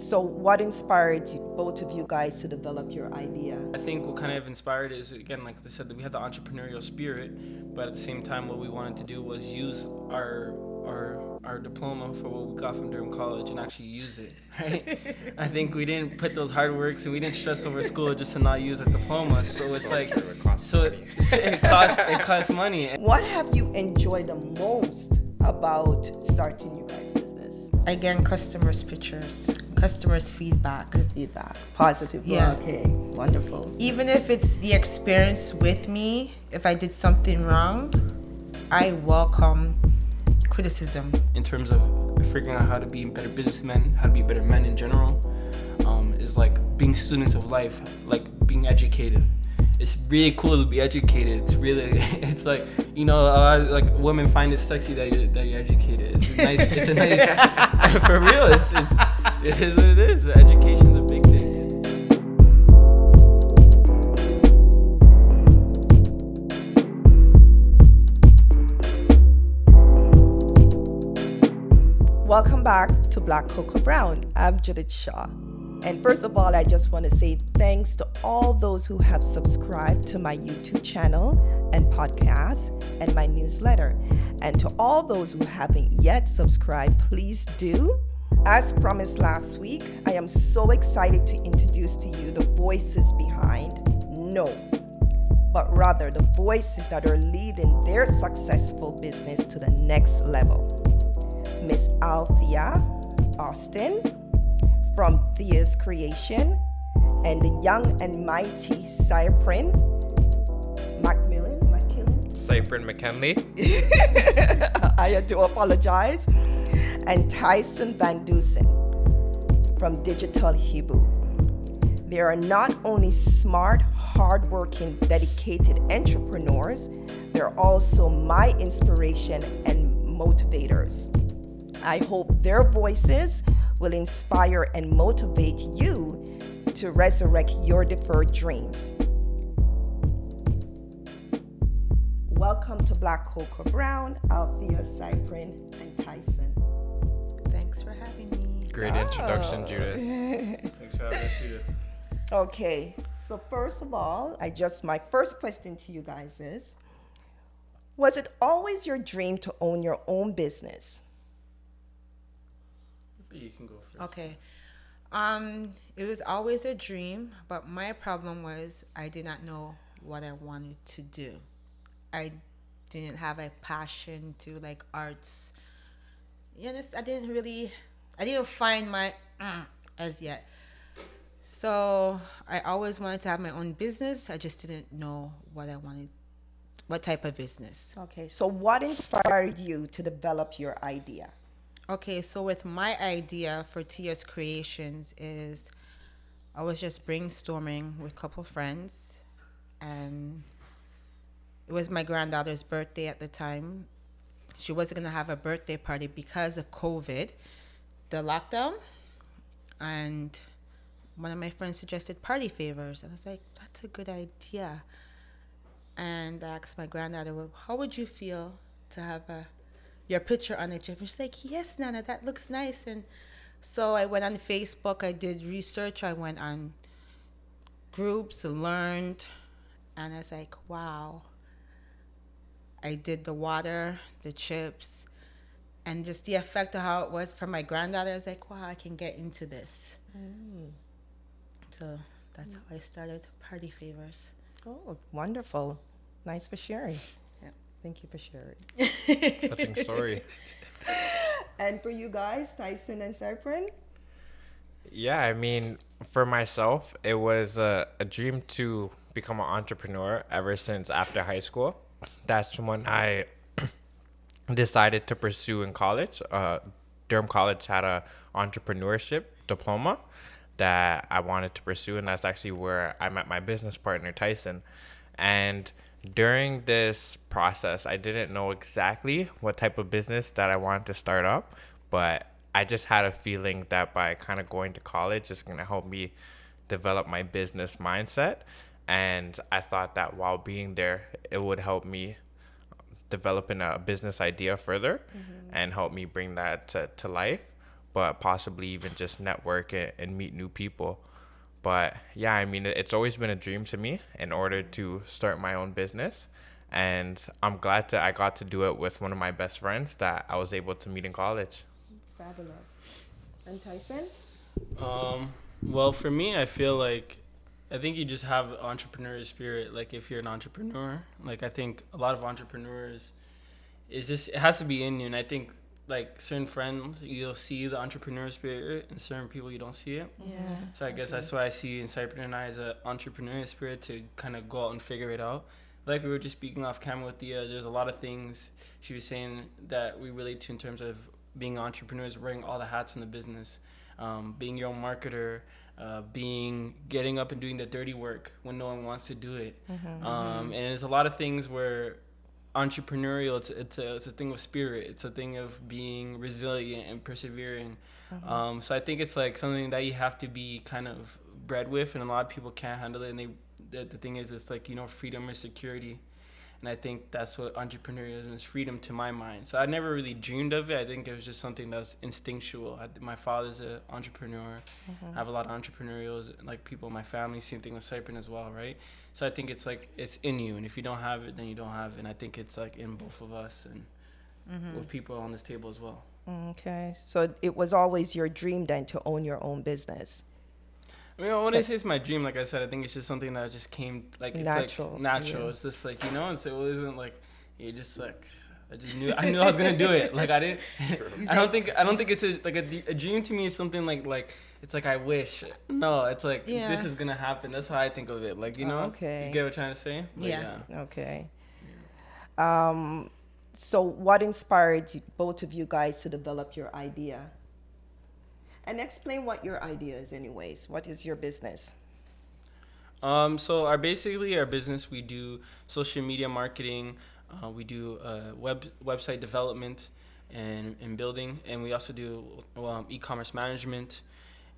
So what inspired you, both of you guys, to develop your idea? I think what kind of inspired is, again, like I said, that we had the entrepreneurial spirit, but at the same time, what we wanted to do was use our diploma for what we got from Durham College and actually use it, right? I think we didn't put those hard works and we didn't stress over school just to not use our diploma. So it's like, it costs money. What have you enjoyed the most about starting you guys' business? Again, customers' pictures, customers' feedback. Feedback, positive. Yeah. Okay, wonderful. Even if it's the experience with me, if I did something wrong, I welcome criticism. In terms of figuring out how to be better businessmen, how to be better men in general, is like being students of life, like being educated. It's really cool to be educated. It's like, you know, like women find it sexy that you're educated. It's a nice, for real, it is what it is. Education's a big thing. Welcome back to Black Cocoa Brown. I'm Judith Shaw. And first of all, I just want to say thanks to all those who have subscribed to my YouTube channel and podcast and my newsletter. And to all those who haven't yet subscribed, please do. As promised last week, I am so excited to introduce to you the voices behind but rather the voices that are leading their successful business to the next level. Miss Thea Austin from Thea's Creation, and the young and mighty Cyprin McKinley. I do apologize. And Tyson Van Dusen from Digital Hibou. They are not only smart, hardworking, dedicated entrepreneurs, they're also my inspiration and motivators. I hope their voices will inspire and motivate you to resurrect your deferred dreams. Welcome to Black Cocoa Brown, Althea, Cyprin, and Tyson. Thanks for having me. Great introduction, Judith. Thanks for having us, Judith. Okay, so first of all, my first question to you guys is, was it always your dream to own your own business? You can go first. Okay. It was always a dream, but my problem was I did not know what I wanted to do. I didn't have a passion to like arts. You know, I didn't find my as yet. So I always wanted to have my own business. I just didn't know what I wanted, what type of business. Okay, so what inspired you to develop your idea? Okay, so with my idea for Thea's Creations is I was just brainstorming with a couple friends, and it was my granddaughter's birthday at the time. She wasn't going to have a birthday party because of COVID, the lockdown, and one of my friends suggested party favors, and I was like, that's a good idea. And I asked my granddaughter, well, how would you feel to have your picture on it? And she's like, yes, Nana, that looks nice. And so I went on Facebook, I did research, I went on groups, learned, and I was like, wow. I did the water, the chips, and just the effect of how it was for my granddaughter. I was like, wow, I can get into this. So that's how I started Party Favors. Oh, wonderful. Nice for sharing. Yeah. Thank you for sharing. Touching story. And for you guys, Tyson and Cyprin? Yeah, I mean, for myself, it was a dream to become an entrepreneur ever since after high school. That's when I decided to pursue in college. Durham College had a entrepreneurship diploma that I wanted to pursue, and that's actually where I met my business partner, Tyson. And during this process, I didn't know exactly what type of business that I wanted to start up, but I just had a feeling that by kind of going to college, it's going to help me develop my business mindset. And I thought that while being there, it would help me developing a business idea further and help me bring that to life. but possibly even just network and meet new people. But yeah, I mean, it's always been a dream to me in order to start my own business. And I'm glad I got to do it with one of my best friends that I was able to meet in college. Fabulous. And Tyson? Well, for me, I feel like I think you just have entrepreneurial spirit. Like if you're an entrepreneur, like I think a lot of entrepreneurs, it has to be in you. And I think like certain friends, you'll see the entrepreneurial spirit, and certain people you don't see it. Yeah. So I guess that's why I see in Cypress and I as an entrepreneurial spirit to kind of go out and figure it out. Like we were just speaking off camera with Thea, there's a lot of things she was saying that we relate to in terms of being entrepreneurs, wearing all the hats in the business, being your own marketer, getting up and doing the dirty work when no one wants to do it. And there's a lot of things where entrepreneurial, it's a thing of spirit. It's a thing of being resilient and persevering. So I think it's like something that you have to be kind of bred with, and a lot of people can't handle it. And the thing is, it's like, freedom or security. And I think that's what entrepreneurialism is, freedom to my mind. So I never really dreamed of it. I think it was just something that's instinctual. My father's an entrepreneur. I have a lot of entrepreneurials, like people in my family, same thing with Cypress as well, right? So I think it's like, it's in you. And if you don't have it, then you don't have it. And I think it's like in both of us and with people on this table as well. Okay. So it was always your dream then to own your own business. I mean, when I say it's my dream, like I said, I think it's just something that just came, like, it's natural. Like natural. Yeah. It's just like, and so it wasn't like, you just like, I knew I was going to do it. Like, I didn't, I don't think it's a dream to me is something like, it's like, I wish. No, it's like, this is going to happen. That's how I think of it. Like, okay. You get what I'm trying to say? Like, yeah. Okay. So what inspired both of you guys to develop your idea? And explain what your idea is anyways. What is your business? So our business, we do social media marketing. We do website development and building. And we also do e-commerce management.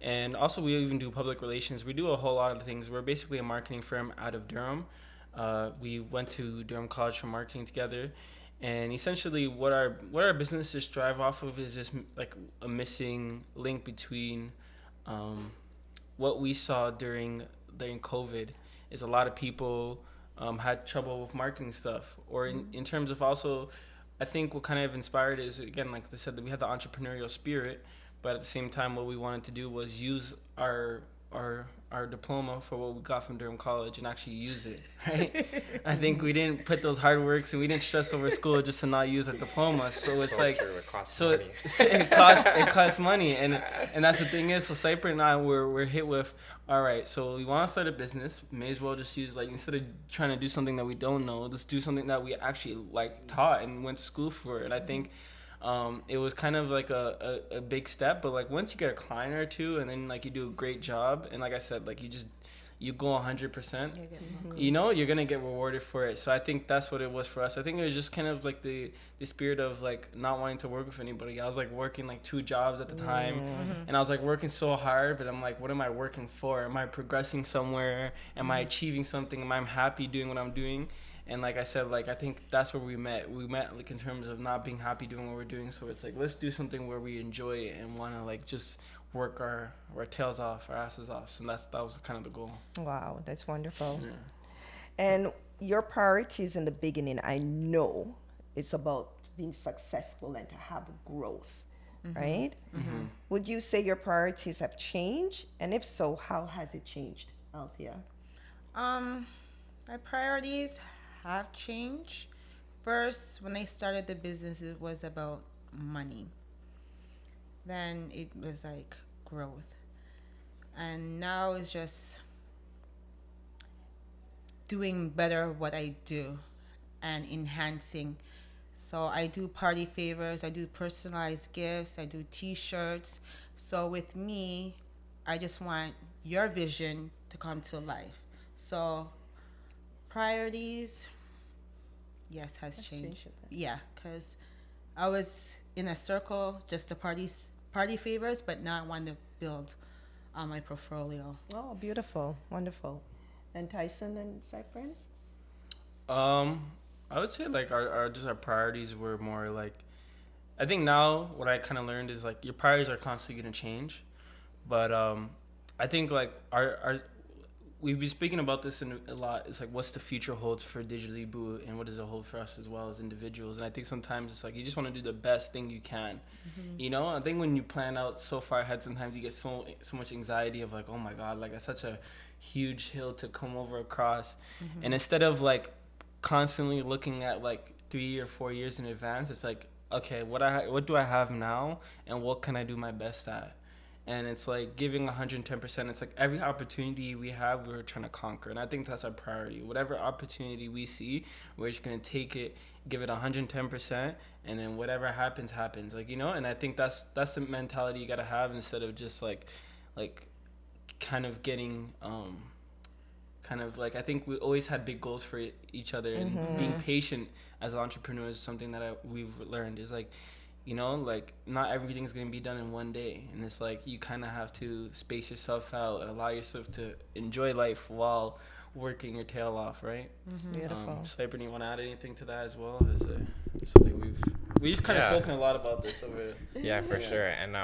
And also we even do public relations. We do a whole lot of things. We're basically a marketing firm out of Durham. We went to Durham College for marketing together. And essentially what our businesses strive off of is just like a missing link between what we saw during COVID is a lot of people had trouble with marketing stuff, or in terms of also, I think what kind of inspired is, again, like I said, that we had the entrepreneurial spirit, but at the same time what we wanted to do was use our diploma for what we got from Durham College and actually use it, right? I think we didn't put those hard works and we didn't stress over school just to not use our diploma. So it's like, true. It costs money. It costs money, and that's the thing is. So Cypress and I we're hit with, all right, so we want to start a business. May as well just use, like, instead of trying to do something that we don't know, let's do something that we actually like taught and went to school for. And I think it was kind of like a big step, but like once you get a client or two and then like you do a great job, and like I said, like you go 100%, you're gonna get rewarded for it. So I think that's what it was for us. I think it was just kind of like the spirit of like not wanting to work with anybody. I was like working like 2 jobs at the time, and I was like working so hard, but I'm like, what am I working for? Am I progressing somewhere? Am I achieving something? Am I happy doing what I'm doing? And like I said, like I think that's where we met. We met like in terms of not being happy doing what we're doing. So it's like, let's do something where we enjoy it and want to like just work our tails off, our asses off. So that was kind of the goal. Wow, that's wonderful. Yeah. And your priorities in the beginning, I know it's about being successful and to have growth, right? Would you say your priorities have changed? And if so, how has it changed, Althea? My priorities have changed. First, when I started the business, it was about money. Then it was like growth. And now it's just doing better what I do and enhancing. So I do party favors, I do personalized gifts, I do t-shirts. So with me, I just want your vision to come to life. So priorities, yes, has changed. Yeah, because I was in a circle, just the party favors, but now I want to build on my portfolio. Oh, beautiful, wonderful. And Tyson and Cypress? I would say like our priorities were more like, I think now what I kind of learned is like your priorities are constantly going to change, but I think like our we've been speaking about this a lot. It's like what's the future holds for Digital Hibou and what does it hold for us as well as individuals. And I think sometimes it's like you just want to do the best thing you can. You know, I think when you plan out so far ahead, sometimes you get so much anxiety of like, oh my God, like it's such a huge hill to come over across. And instead of like constantly looking at like 3 or 4 years in advance, it's like, okay, what do I have now and what can I do my best at? And it's like giving 110%. It's like every opportunity we have, we're trying to conquer. And I think that's our priority. Whatever opportunity we see, we're just going to take it, give it 110%, and then whatever happens, happens. Like, you know, and I think that's the mentality you got to have instead of just like kind of getting, kind of like, I think we always had big goals for each other. And being patient as entrepreneurs is something that we've learned is like, you know, like not everything's going to be done in one day. And it's like you kind of have to space yourself out and allow yourself to enjoy life while working your tail off, right? Beautiful. Cypher, you want to add anything to that as well? Is something we've kind of spoken a lot about this over. Yeah, for sure. And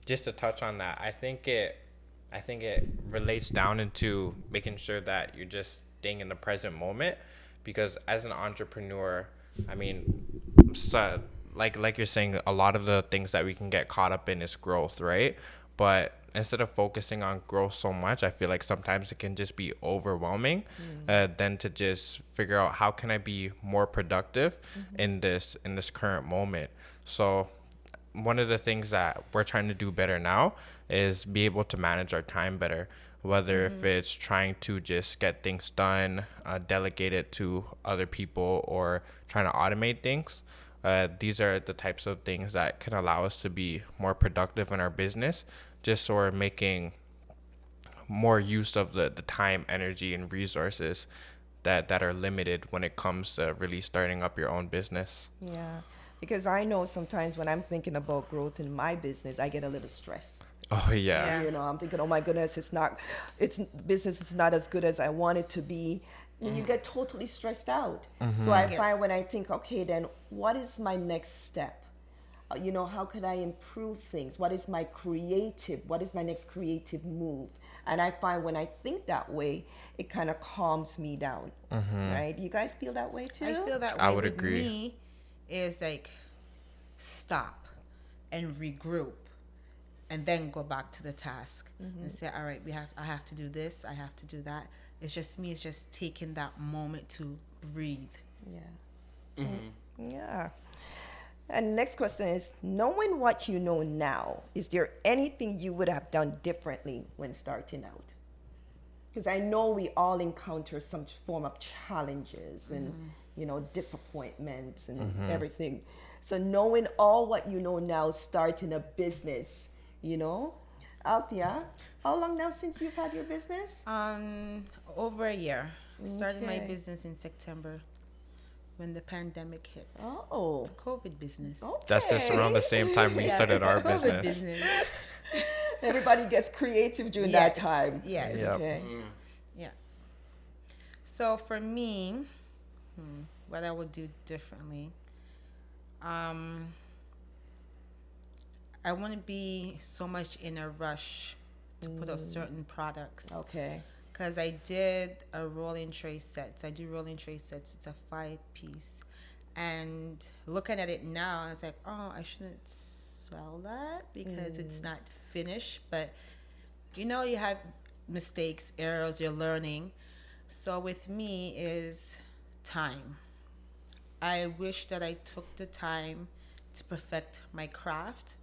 just to touch on that, I think it relates down into making sure that you're just staying in the present moment, because as an entrepreneur, I mean, so like you're saying, a lot of the things that we can get caught up in is growth, right? But instead of focusing on growth so much, I feel like sometimes it can just be overwhelming than to just figure out how can I be more productive in this current moment. So one of the things that we're trying to do better now is be able to manage our time better, whether if it's trying to just get things done, delegate it to other people, or trying to automate things. These are the types of things that can allow us to be more productive in our business, just so we're making more use of the time, energy, and resources that are limited when it comes to really starting up your own business. Yeah, because I know sometimes when I'm thinking about growth in my business, I get a little stressed. Oh, yeah. You know, I'm thinking, oh my goodness, business is not as good as I want it to be. And you get totally stressed out. So I find when I think, okay, then what is my next step? You know, how can I improve things? What is my next creative move? And I find when I think that way, it kind of calms me down, right? You guys feel that way too? I feel that way. I would with agree. Me is like stop and regroup and then go back to the task and say, all right, I have to do this, I have to do that. It's just taking that moment to breathe. Yeah. Yeah. And next question is, knowing what you know now, is there anything you would have done differently when starting out? Because I know we all encounter some form of challenges and, you know, disappointments and everything. So knowing all what you know now, starting a business, you know, Althea, how long now since you've had your business? Over a year. Started my business in September when the pandemic hit. Oh. It's a COVID business. Okay. That's just around the same time we started our COVID business. Everybody gets creative during that time. Yes. Yep. Okay. Yeah. So for me, what I would do differently, I wouldn't be so much in a rush to put out certain products. Okay. Because I did a rolling tray sets. I do rolling tray sets. It's a 5-piece. And looking at it now, I was like, oh, I shouldn't sell that because it's not finished. But, you know, you have mistakes, errors, you're learning. So with me is time. I wish that I took the time to perfect my craft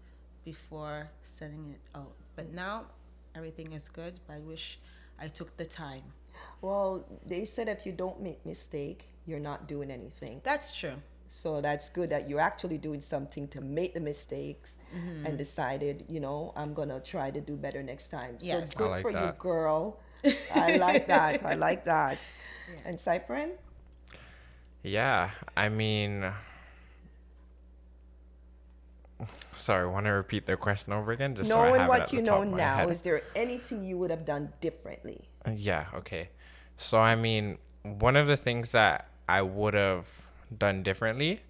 before sending it out. But now everything is good, but I wish I took the time. Well, they said if you don't make mistake, you're not doing anything. That's true. So that's good that you're actually doing something to make the mistakes and decided, you know, I'm going to try to do better next time. Yes. So good I like for that. you, girl. I like that. I like that. Yeah. And Cyprin? Yeah, I mean, sorry, want to repeat the question over again? Just so I Knowing have it what at you the know top of my now, head. is there anything you would have done differently? Yeah, okay. So, I mean, one of the things that I would have done differently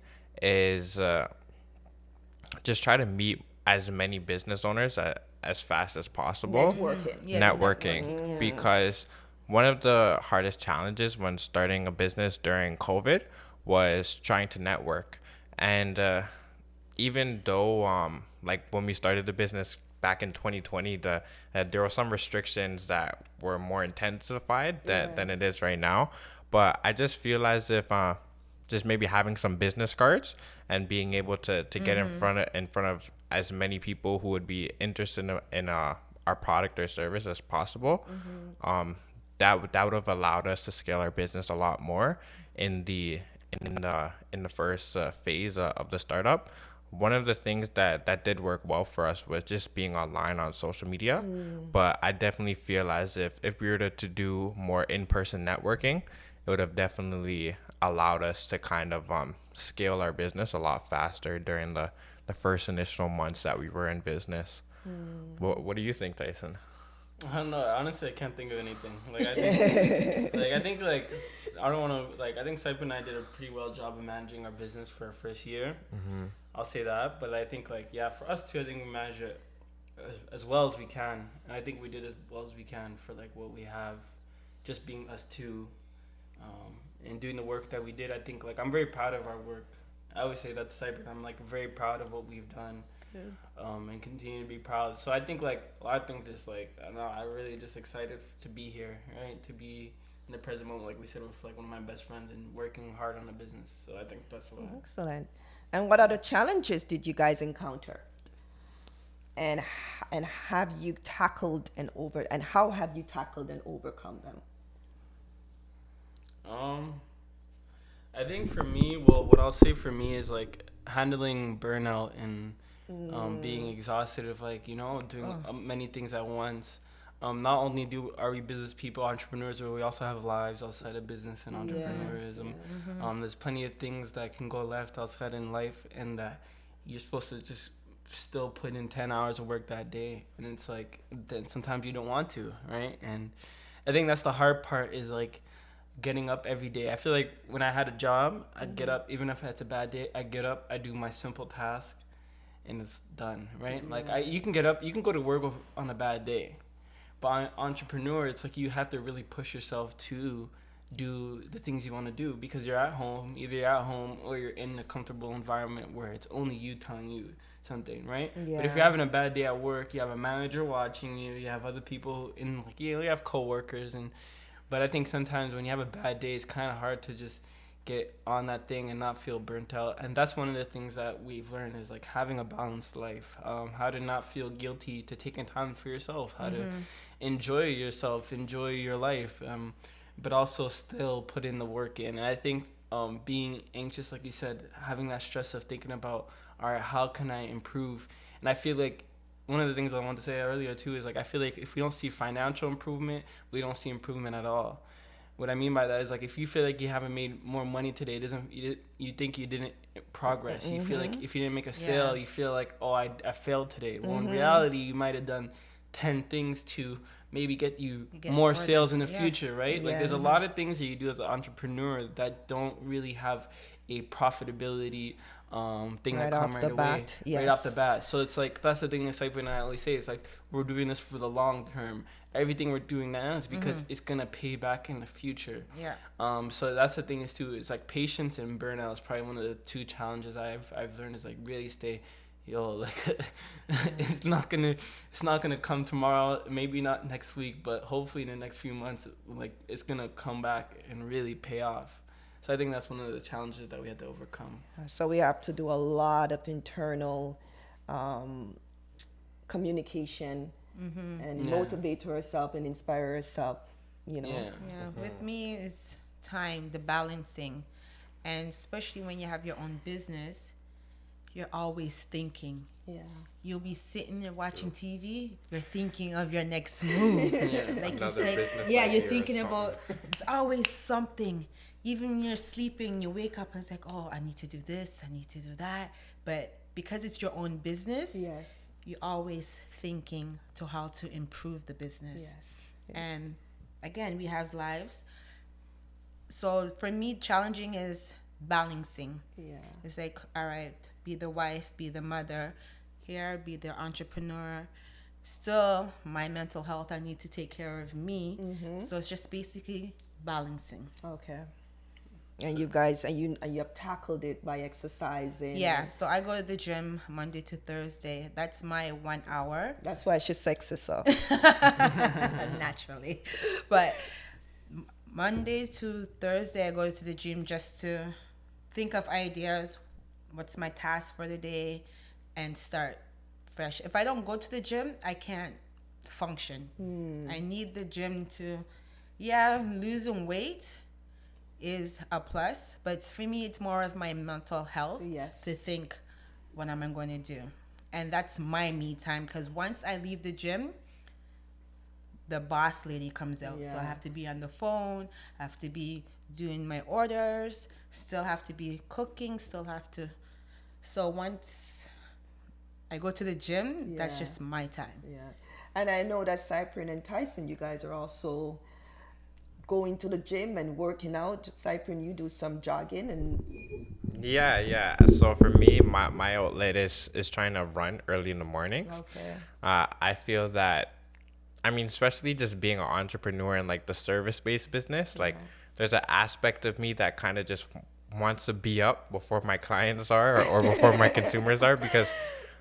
is just try to meet as many business owners as fast as possible. Networking. Because one of the hardest challenges when starting a business during COVID was trying to network. And even though like when we started the business back in 2020, there were some restrictions that were more intensified than it is right now. But I just feel as if just maybe having some business cards and being able to get in front of as many people who would be interested in our product or service as possible, that would have allowed us to scale our business a lot more in the first phase of the startup. One of the things that did work well for us was just being online on social media. But I definitely feel as if we were to do more in-person networking, it would have definitely allowed us to kind of scale our business a lot faster during the first initial months that we were in business. What do you think, Tyson? I don't know. Honestly, I can't think of anything. Like I think, I don't want to I think Saipu and I did a pretty well job of managing our business for our first year. I'll say that. But I think for us too, I think we managed it as well as we can, and I think we did as well as we can for what we have, just being us two, and doing the work that we did. I think I'm very proud of our work. I always say that to Saipu. I'm very proud of what we've done. And continue to be proud. So I think a lot of things is I don't know, I'm really just excited to be here, right? To be in the present moment, like we said, with one of my best friends and working hard on the business. So I think that's what. Excellent. And what other challenges did you guys encounter? And have you tackled and how have you tackled and overcome them? I think for me, what I'll say for me is handling burnout and being exhausted of doing many things at once. Not only are we business people, entrepreneurs, but we also have lives outside of business and entrepreneurism. There's plenty of things that can go left outside in life, and that you're supposed to just still put in 10 hours of work that day, and it's then sometimes you don't want to, right? And I think that's the hard part is getting up every day. I feel like when I had a job, I'd get up, even if it's a bad day, I'd get up, I'd do my simple task, and it's done, right? You can get up, you can go to work on a bad day, but entrepreneur, it's you have to really push yourself to do the things you want to do, because you're at home, either you're at home or you're in a comfortable environment where it's only you telling you something, right? But if you're having a bad day at work, you have a manager watching you, you have other people you have coworkers, but I think sometimes when you have a bad day, it's kind of hard to just get on that thing and not feel burnt out. And that's one of the things that we've learned is having a balanced life, how to not feel guilty to taking time for yourself, how to enjoy yourself, enjoy your life, but also still put in the work in. And I think being anxious, like you said, having that stress of thinking about, all right, how can I improve? And I feel one of the things I wanted to say earlier too is I feel if we don't see financial improvement, we don't see improvement at all. What I mean by that is if you feel you haven't made more money today, you think you didn't progress. You feel if you didn't make a sale, you feel I failed today. Well, in reality, you might have done 10 things to maybe get you more sales in the future, right? There's a lot of things that you do as an entrepreneur that don't really have a profitability thing right that come off right the away, bat. Yes. right off the bat. So it's that's the thing that Saipu and I always say. It's we're doing this for the long term. Everything we're doing now is because it's gonna pay back in the future. So that's the thing is too. It's patience and burnout is probably one of the two challenges I've learned is really stay. It's not gonna come tomorrow, maybe not next week, but hopefully in the next few months, it's gonna come back and really pay off. So I think that's one of the challenges that we had to overcome. So we have to do a lot of internal communication and motivate ourselves and inspire ourselves, With me, it's time, the balancing. And especially when you have your own business, you're always thinking. You'll be sitting there watching TV, you're thinking of your next move. Like you said, you're thinking about, it's always something. Even when you're sleeping, you wake up and it's oh, I need to do this, I need to do that. But because it's your own business, you're always thinking to how to improve the business. And again, we have lives. So for me, challenging is balancing. Yeah. It's like, all right, be the wife, be the mother, here, be the entrepreneur. Still, my mental health, I need to take care of me. So it's just basically balancing. Okay. And you guys, and you have tackled it by exercising. Yeah, so I go to the gym Monday to Thursday. That's my 1 hour. That's why she's sexy, so. Naturally. But Monday to Thursday, I go to the gym just to think of ideas, what's my task for the day, and start fresh. If I don't go to the gym, I can't function. I need the gym to, losing weight is a plus, but for me, it's more of my mental health to think what am I going to do. And that's my me time, because once I leave the gym, the boss lady comes out. So I have to be on the phone, I have to be doing my orders, still have to be cooking, so once I go to the gym, that's just my time. Yeah. And I know that Cyprian and Tyson, you guys are also going to the gym and working out. Cyprian, you do some jogging and Yeah. So for me, my outlet is trying to run early in the mornings. Okay. I feel that, I mean, especially just being an entrepreneur in like the service-based business, like there's an aspect of me that kind of just wants to be up before my clients are or before my consumers are, because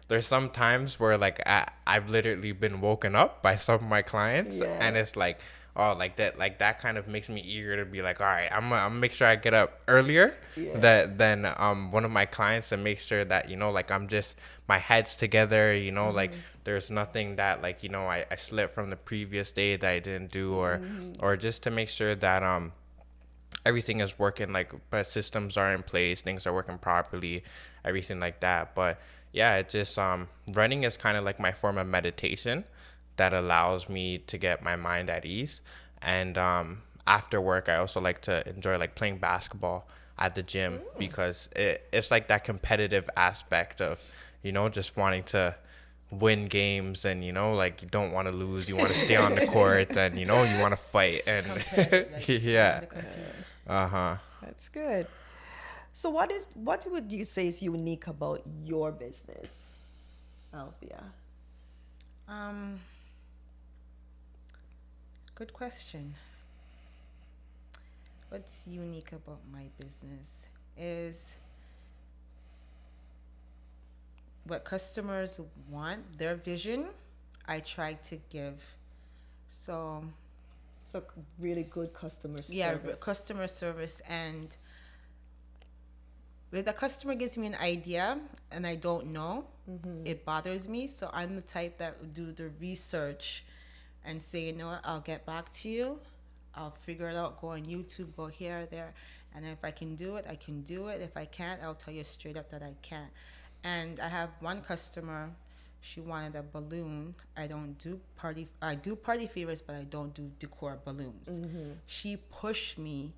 there's some times where like I've literally been woken up by some of my clients and it's like, oh, like that kind of makes me eager to be like, all right, I'm gonna make sure I get up earlier than one of my clients, and make sure that, you know, like I'm just, my head's together, you know, like there's nothing that like, you know, I slipped from the previous day that I didn't do, or just to make sure that everything is working, like systems are in place, things are working properly, everything like that. But yeah, it just running is kind of like my form of meditation that allows me to get my mind at ease. And after work, I also like to enjoy like playing basketball at the gym, because it's like that competitive aspect of, you know, just wanting to win games, and, you know, like you don't want to lose, you want to stay on the court, and, you know, you want to fight, and That's good. So what would you say is unique about your business, Althea? Good question. What's unique about my business is what customers want, their vision, I try to give. So really good customer service. Yeah, customer service. And if the customer gives me an idea and I don't know, it bothers me. So I'm the type that would do the research and say, you know what, I'll get back to you. I'll figure it out, go on YouTube, go here or there. And if I can do it, I can do it. If I can't, I'll tell you straight up that I can't. And I have one customer, she wanted a balloon. I do party favors, but I don't do decor balloons. She pushed me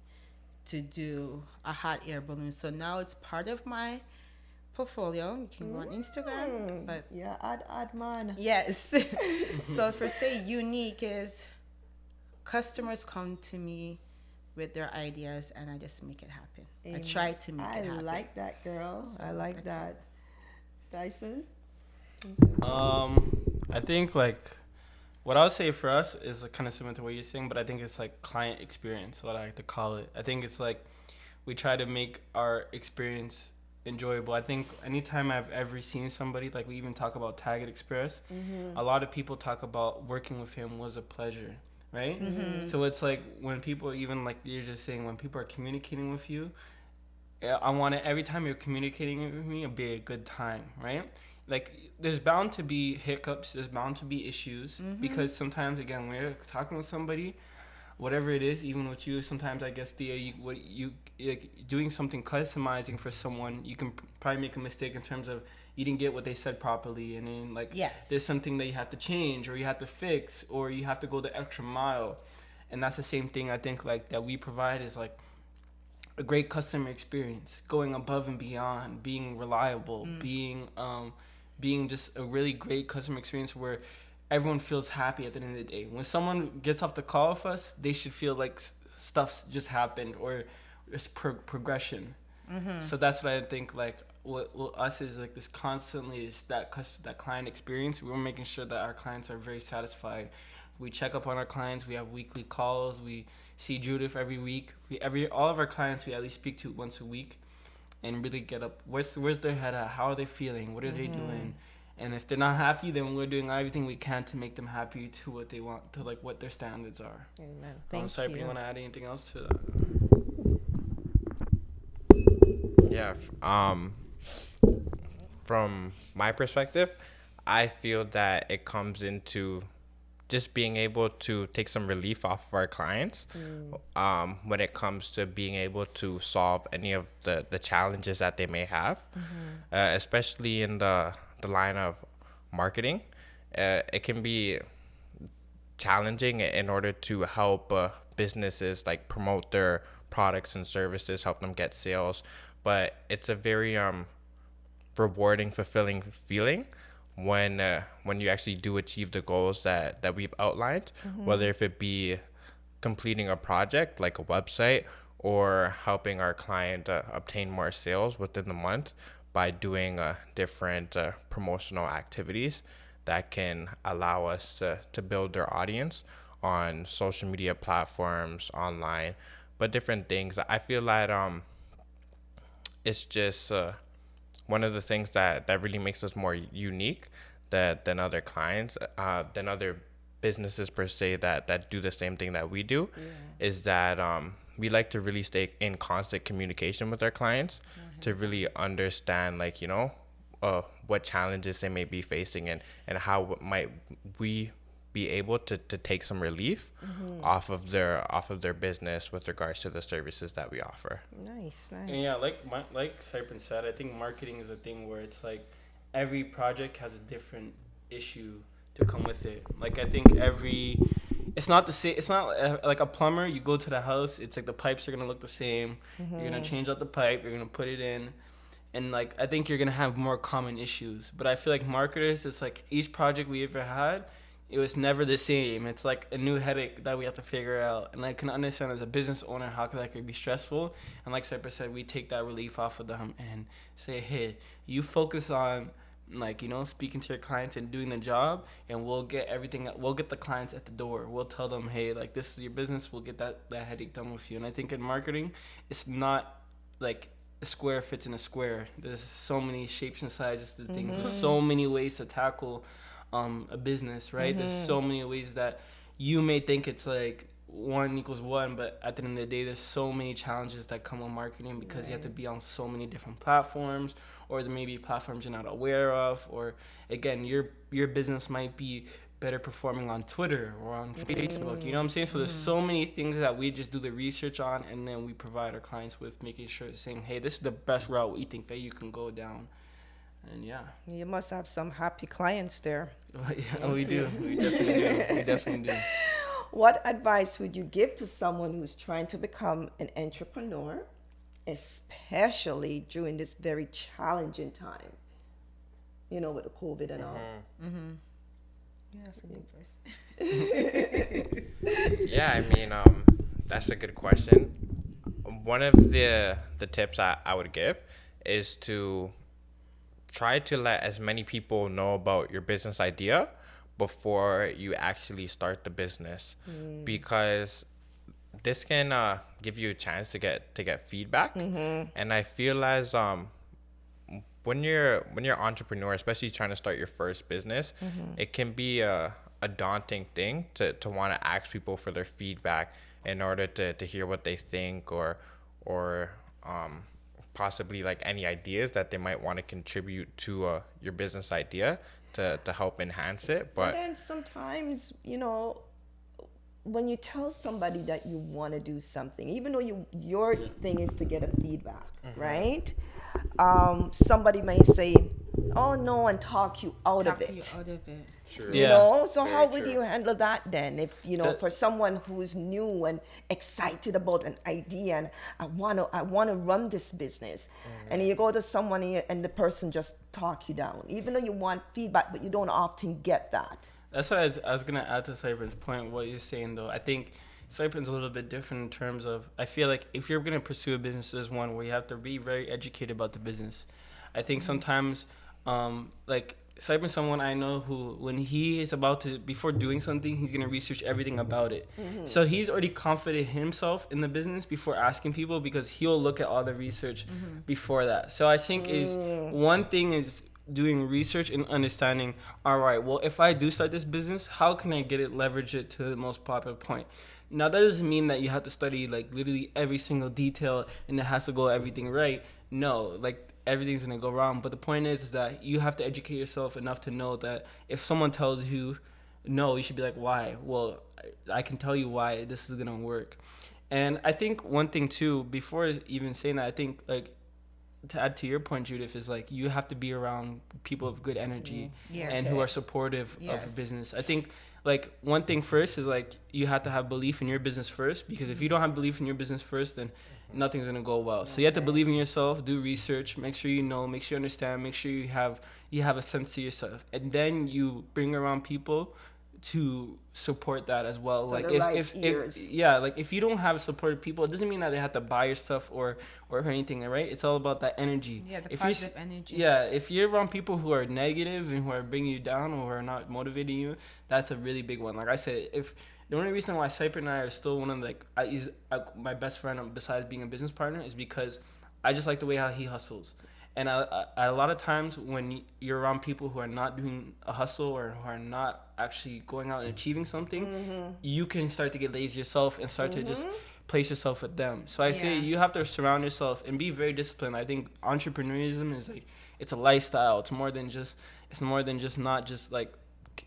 to do a hot air balloon. So now it's part of my portfolio. You can go on Instagram. But yeah, add man. Yes. So for say unique is customers come to me with their ideas and I just make it happen. I try to make it happen. I like that, girl. So I like that. Dyson? I think like what I would say for us is like kind of similar to what you're saying, but I think it's like client experience, what I like to call it. I think it's like we try to make our experience enjoyable. I think anytime I've ever seen somebody, like we even talk about Taggart Express, a lot of people talk about working with him was a pleasure, right? So it's like when people, even like you're just saying, when people are communicating with you, I want it every time you're communicating with me, it'll be a good time, right? Like there's bound to be hiccups, there's bound to be issues, because sometimes, again, when you're talking with somebody, whatever it is, even with you, sometimes I guess Thea, you like doing something customizing for someone, you can probably make a mistake in terms of you didn't get what they said properly, and then like there's something that you have to change or you have to fix or you have to go the extra mile, and that's the same thing I think like that we provide is like a great customer experience, going above and beyond, being reliable, being just a really great customer experience where everyone feels happy at the end of the day. When someone gets off the call with us, they should feel like stuff's just happened or it's progression. So that's what I think, like, what us is like this constantly is that client experience. We're making sure that our clients are very satisfied. We check up on our clients. We have weekly calls. We see Judith every week. All of our clients we at least speak to once a week, and really get up. Where's their head at? How are they feeling? What are they doing? And if they're not happy, then we're doing everything we can to make them happy to what they want, to like what their standards are. Amen. Thank you. Sorry, do you want to add anything else to that? Yeah. From my perspective, I feel that it comes into just being able to take some relief off of our clients when it comes to being able to solve any of the challenges that they may have, especially in the line of marketing. It can be challenging in order to help businesses like promote their products and services, help them get sales, but it's a very rewarding, fulfilling feeling when you actually do achieve the goals that we've outlined, whether if it be completing a project like a website or helping our client obtain more sales within the month by doing different promotional activities that can allow us to build their audience on social media platforms, online, but different things. I feel like it's just one of the things that really makes us more unique than other clients, than other businesses per se that do the same thing that we do, is that we like to really stay in constant communication with our clients to really understand, like, what challenges they may be facing and how might we be able to take some relief off of their business with regards to the services that we offer. Nice. And yeah, like Cyprin said, I think marketing is a thing where it's like every project has a different issue to come with it. Like, I think it's not the same. It's not like a plumber. You go to the house, it's like the pipes are gonna look the same. You're gonna change out the pipe. You're gonna put it in, and like I think you're gonna have more common issues. But I feel like marketers, it's like each project we ever had, it was never the same. It's like a new headache that we have to figure out. And I can understand as a business owner how that could be stressful. And like Cypher said, we take that relief off of them and say, hey, you focus on, like, speaking to your clients and doing the job, and we'll get the clients at the door. We'll tell them, hey, like, this is your business. We'll get that headache done with you. And I think in marketing, it's not like a square fits in a square. There's so many shapes and sizes to things. There's so many ways to tackle a business, right? There's so many ways that you may think it's like 1 = 1, but at the end of the day, there's so many challenges that come with marketing because you have to be on so many different platforms, or there may be platforms you're not aware of, or again, your business might be better performing on Twitter or on Facebook, you know what I'm saying? So there's so many things that we just do the research on, and then we provide our clients with making sure, saying, hey, this is the best route we think that you can go down. And yeah, You must have some happy clients there. yeah, we do. We definitely do. What advice would you give to someone who's trying to become an entrepreneur, especially during this very challenging time, with the COVID and all? Yeah, that's a good first. Yeah, I mean, that's a good question. One of the tips I would give is to try to let as many people know about your business idea before you actually start the business, because this can give you a chance to get feedback. And I feel as when you're an entrepreneur, especially trying to start your first business, it can be a daunting thing to want to ask people for their feedback in order to hear what they think or possibly like any ideas that they might want to contribute to your business idea to help enhance it. But then sometimes, when you tell somebody that you want to do something, even though your thing is to get a feedback, right? Somebody may say, oh no, and talk you out of it. true. So Very how would true. you handle that then? If for someone who's new and excited about an idea and I want to run this business, and you go to someone and the person just talk you down, even though you want feedback, but you don't often get that. That's what I was gonna add to Cypher's point. What you're saying though, I think Cyprin's a little bit different in terms of, I feel like if you're going to pursue a business, there's one where you have to be very educated about the business. I think sometimes, like, Cyprin's someone I know who, when he is about to, before doing something, he's going to research everything about it. So he's already confident himself in the business before asking people, because he'll look at all the research before that. So I think is one thing is doing research and understanding, all right, well, if I do start this business, how can I get it, leverage it to the most popular point? Now, that doesn't mean that you have to study, like, literally every single detail and it has to go everything right. No, like, everything's going to go wrong. But the point is that you have to educate yourself enough to know that if someone tells you no, you should be like, why? Well, I can tell you why this is going to work. And I think one thing, too, before even saying that, I think, like, to add to your point, Judith, is like you have to be around people of good energy and who are supportive of a business. I think like one thing first is like you have to have belief in your business first, because if you don't have belief in your business first, then nothing's gonna go well. So you have to believe in yourself, do research, make sure you know, make sure you understand, make sure you have a sense to yourself, and then you bring around people to support that as well. So like if if you don't have supportive people, it doesn't mean that they have to buy your stuff or anything, right? It's all about that energy. Yeah, the positive energy. Yeah, if you're around people who are negative and who are bringing you down or who are not motivating you, that's a really big one. Like I said, if the only reason why Cypher and I are still one of my best friend besides being a business partner is because I just like the way how he hustles. And I a lot of times when you're around people who are not doing a hustle or who are not actually going out and achieving something, you can start to get lazy yourself and start to just place yourself with them. So I say you have to surround yourself and be very disciplined. I think entrepreneurism is like, it's a lifestyle. It's more than just not just like,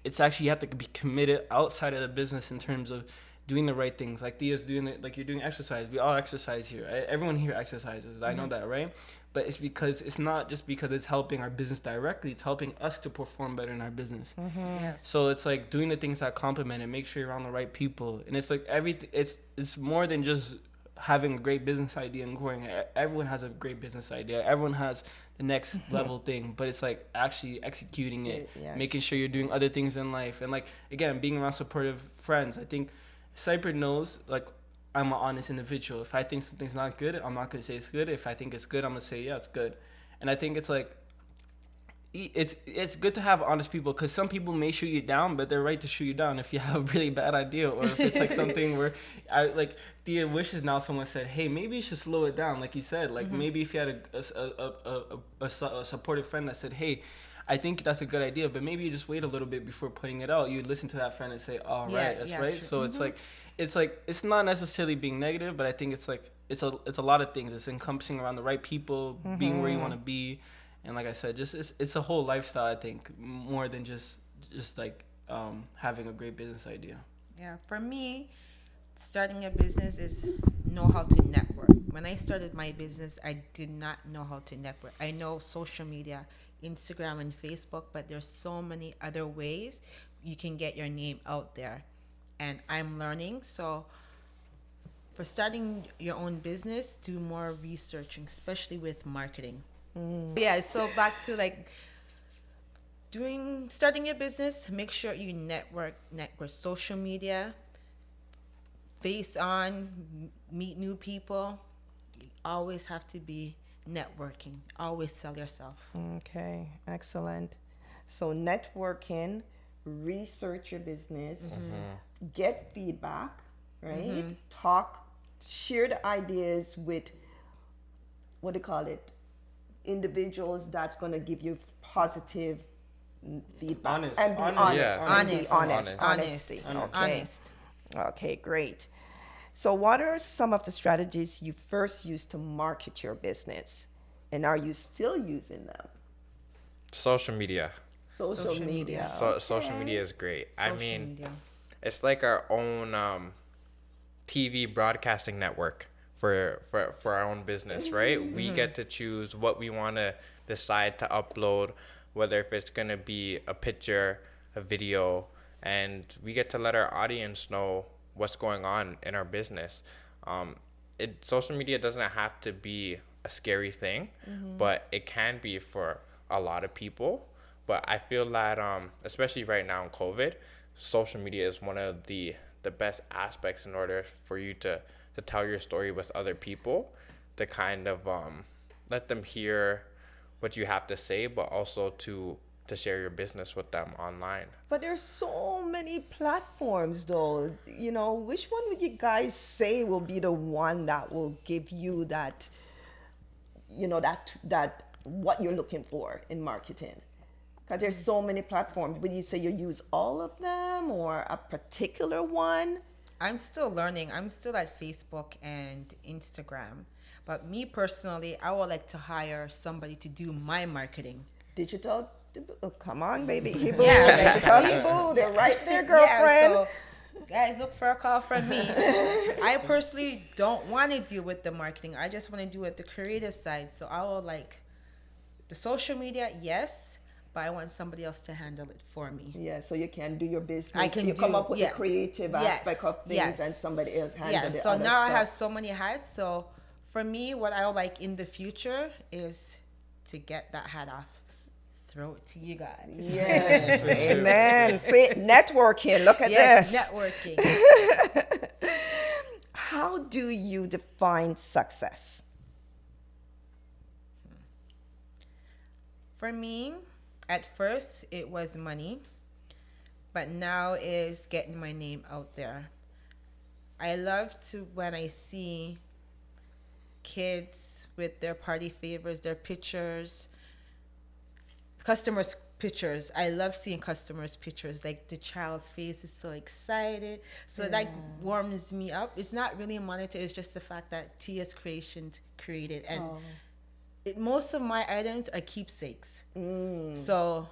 it's actually, you have to be committed outside of the business in terms of doing the right things. Like Thea's doing it, like you're doing exercise. We all exercise here. Everyone here exercises. I know that, right? But it's because it's not just because it's helping our business directly. It's helping us to perform better in our business. Yes. So it's like doing the things that complement it. Make sure you're around the right people. And it's like everything. It's more than just having a great business idea and growing. Everyone has a great business idea. Everyone has the next level thing. But it's like actually executing it, making sure you're doing other things in life, and like again being around supportive friends. I think Cypher knows like, I'm an honest individual. If I think something's not good, I'm not going to say it's good. If I think it's good, I'm going to say, yeah, it's good. And I think it's like, it's good to have honest people, because some people may shoot you down, but they're right to shoot you down if you have a really bad idea, or if it's like something where like Thea wishes now someone said, hey, maybe you should slow it down. Like you said, like maybe if you had a supportive friend that said, hey, I think that's a good idea, but maybe you just wait a little bit before putting it out. You listen to that friend and say, "All right, that's right." True. So it's not necessarily being negative, but I think it's like it's a lot of things. It's encompassing around the right people, being where you want to be, and like I said, just it's a whole lifestyle. I think more than just like having a great business idea. Yeah, for me, starting a business is know how to network. When I started my business, I did not know how to network. I know social media, Instagram and Facebook, but there's so many other ways you can get your name out there, and I'm learning. So for starting your own business, do more researching, especially with marketing. Yeah, so back to like starting your business, make sure you network social media, face on, meet new people. You always have to be networking. Always sell yourself. Okay, excellent. So networking, research your business, get feedback, right? Share the ideas with, what do you call it, individuals that's going to give you positive feedback. And be honest. Honesty. Honest. Okay, great. So what are some of the strategies you first used to market your business? And are you still using them? Social media. Social media. Social media is great. It's like our own TV broadcasting network for our own business, right? We get to choose what we want to decide to upload, whether if it's going to be a picture, a video, and we get to let our audience know what's going on in our business. Social media doesn't have to be a scary thing, but it can be for a lot of people. But I feel that especially right now in COVID, social media is one of the the best aspects in order for you to tell your story with other people, to kind of let them hear what you have to say, but also to share your business with them online. But there's so many platforms though. You know, which one would you guys say will be the one that will give you that, you know, that what you're looking for in marketing? Because there's so many platforms. Would you say you use all of them or a particular one? I'm still learning. I'm still at Facebook and Instagram. But me personally, I would like to hire somebody to do my marketing. Digital. Oh, come on, baby. Hibou. Yeah, Digital Hibou. They're right there, girlfriend. Yeah, so guys, look for a call from me. I personally don't want to deal with the marketing. I just want to do it the creative side. So I will like the social media, yes, but I want somebody else to handle it for me. Yeah, so you can do your business. I can come up with the creative aspect of things, yes. and somebody else handle Yeah, the so other now stuff. I have so many hats. So for me, what I would like in the future is to get that hat off. Throw it to you guys. Yes, amen. See, networking. Look at Yes, this. networking. How do you define success? For me, at first it was money, but now is getting my name out there. I love to when I see kids with their party favors, their pictures, customers' pictures. I love seeing customers' pictures. Like the child's face is so excited. So that warms me up. It's not really monetary. It's just the fact that Tia's Creations created. And most of my items are keepsakes. So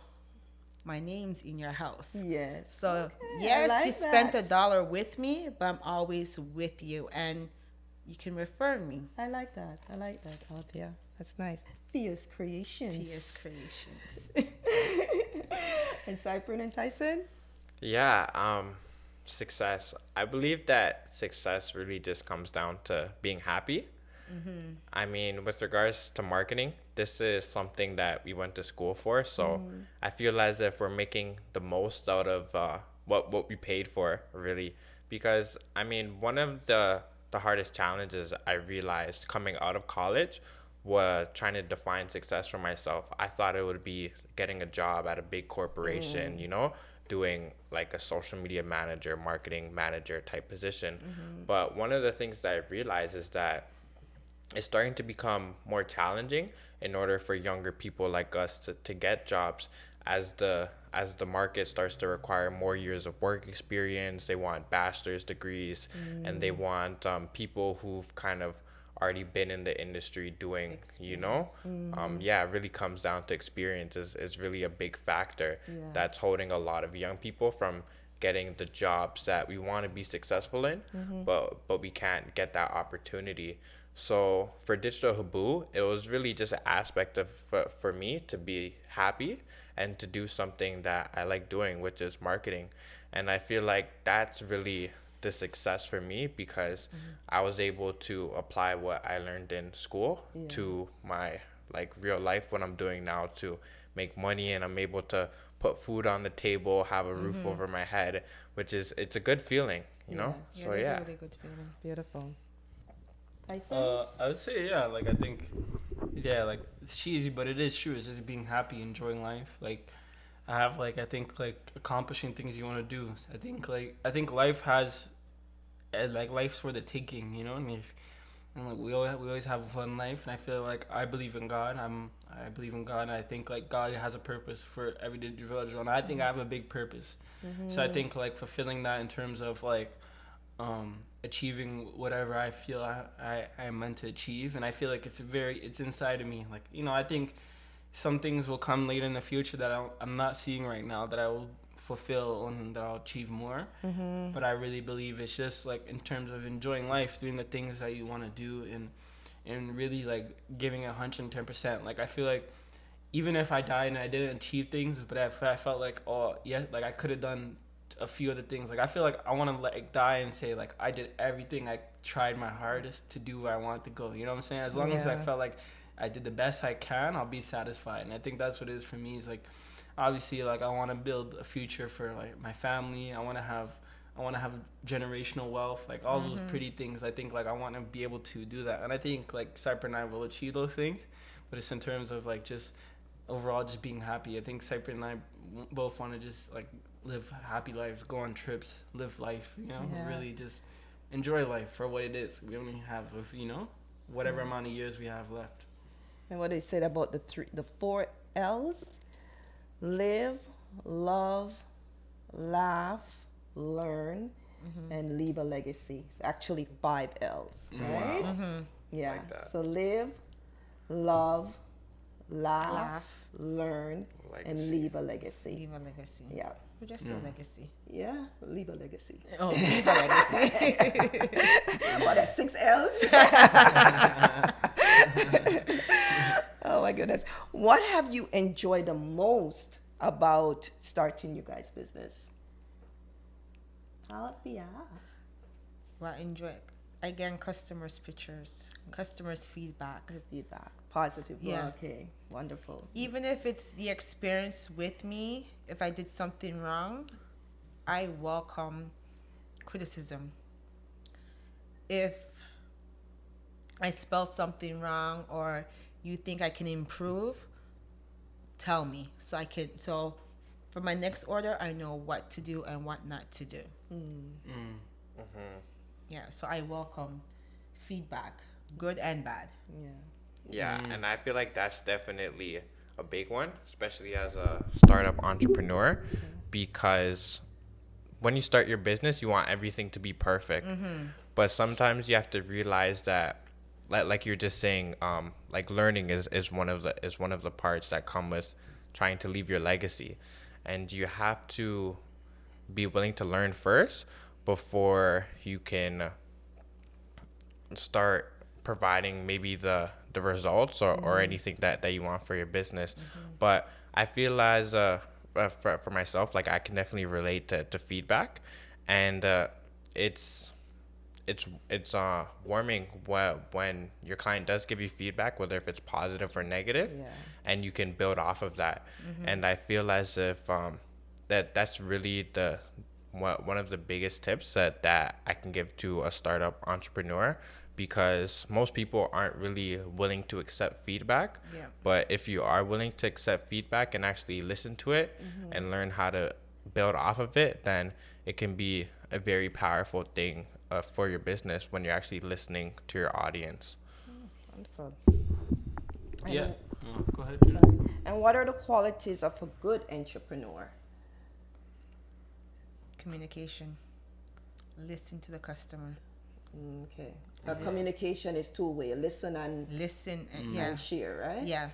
my name's in your house. Yes. So Okay, yes, I like you spent that. $1 with me, but I'm always with you. And you can refer me. I like that. Out there. That's nice. Thea's Creations. Tia's Creations. And Cypher and Tyson? Yeah, success. I believe that success really just comes down to being happy. I mean, with regards to marketing, this is something that we went to school for. So I feel as if we're making the most out of what we paid for, really. Because, I mean, one of the hardest challenges I realized coming out of college was trying to define success for myself. I thought it would be getting a job at a big corporation, you know, doing like a social media manager, marketing manager type position. But one of the things that I realized is that it's starting to become more challenging in order for younger people like us to get jobs as the market starts to require more years of work experience. They want bachelor's degrees and they want people who've kind of already been in the industry doing, you know, it really comes down to experience is really a big factor that's holding a lot of young people from getting the jobs that we want to be successful in, but we can't get that opportunity. So for Digital Hibou, it was really just an aspect of for me to be happy and to do something that I like doing, which is marketing. And I feel like that's really the success for me because I was able to apply what I learned in school to my like real life, what I'm doing now to make money, and I'm able to put food on the table, have a roof over my head, which is, it's a good feeling, you know? So It's a really good feeling. Beautiful. Tyson? I would say, like, I think, like, it's cheesy, but it is true. It's just being happy, enjoying life. Like, I think, accomplishing things you want to do. I think life has, life's for the taking, you know? And we always have a fun life, and I feel like I believe in God. I believe in God, and I think, God has a purpose for every individual, and I think I have a big purpose. So I think, fulfilling that in terms of, achieving whatever I feel I'm meant to achieve, and I feel like it's inside of me. I think some things will come later in the future that I'm not seeing right now that I will fulfill and that I'll achieve more. But I really believe it's just in terms of enjoying life, doing the things that you want to do, and really giving 110%. I feel like even if I died and I didn't achieve things, but I felt I could have done a few other things. I feel like I want to die and say I did everything. I tried my hardest to do where I wanted to go. You know what I'm saying? As long as I felt like I did the best I can, I'll be satisfied. And I think that's what it is for me. Is obviously I want to build a future for my family. I want to have I want to have generational wealth, like all those pretty things. I think like I want to be able to do that, and I think like Cypher and I will achieve those things, but it's in terms of like just overall just being happy. I think Cypher and I both want to just like live happy lives, go on trips, live life, you know, really just enjoy life for what it is. We only have, you know, whatever amount of years we have left. And what they said about the 4 L's: live, love, laugh, learn, and leave a legacy. It's actually 5 L's, right? Yeah. Like that. So live, love, laugh, learn, and leave a legacy. Leave a legacy. Yeah. We just say legacy. Yeah, leave a legacy. Oh, leave a legacy. What, that's 6 L's? Oh my goodness. What have you enjoyed the most about starting you guys' business? Yeah. Well, enjoy. Again, customers' pictures, customers' feedback. Feedback. Positive. Yeah. Okay. Wonderful. Even if it's the experience with me, if I did something wrong, I welcome criticism. If I spelled something wrong or you think I can improve, tell me so for my next order I know what to do and what not to do. Yeah, so I welcome feedback, good and bad. Yeah, and I feel like that's definitely a big one, especially as a startup entrepreneur, because when you start your business, you want everything to be perfect. But sometimes you have to realize that, like you're just saying, like learning is one of the parts that come with trying to leave your legacy, and you have to be willing to learn first before you can start providing maybe the results or anything that you want for your business. But I feel as for myself, like I can definitely relate to feedback, and it's warming when your client does give you feedback, whether if it's positive or negative, and you can build off of that. And I feel as if that's really one of the biggest tips that I can give to a startup entrepreneur, because most people aren't really willing to accept feedback. But if you are willing to accept feedback and actually listen to it and learn how to build off of it, then it can be a very powerful thing for your business when you're actually listening to your audience. Wonderful. Yeah. Go ahead. And what are the qualities of a good entrepreneur? Communication. Listen to the customer. Okay. Communication is two-way. Listen and and share, right? Yeah.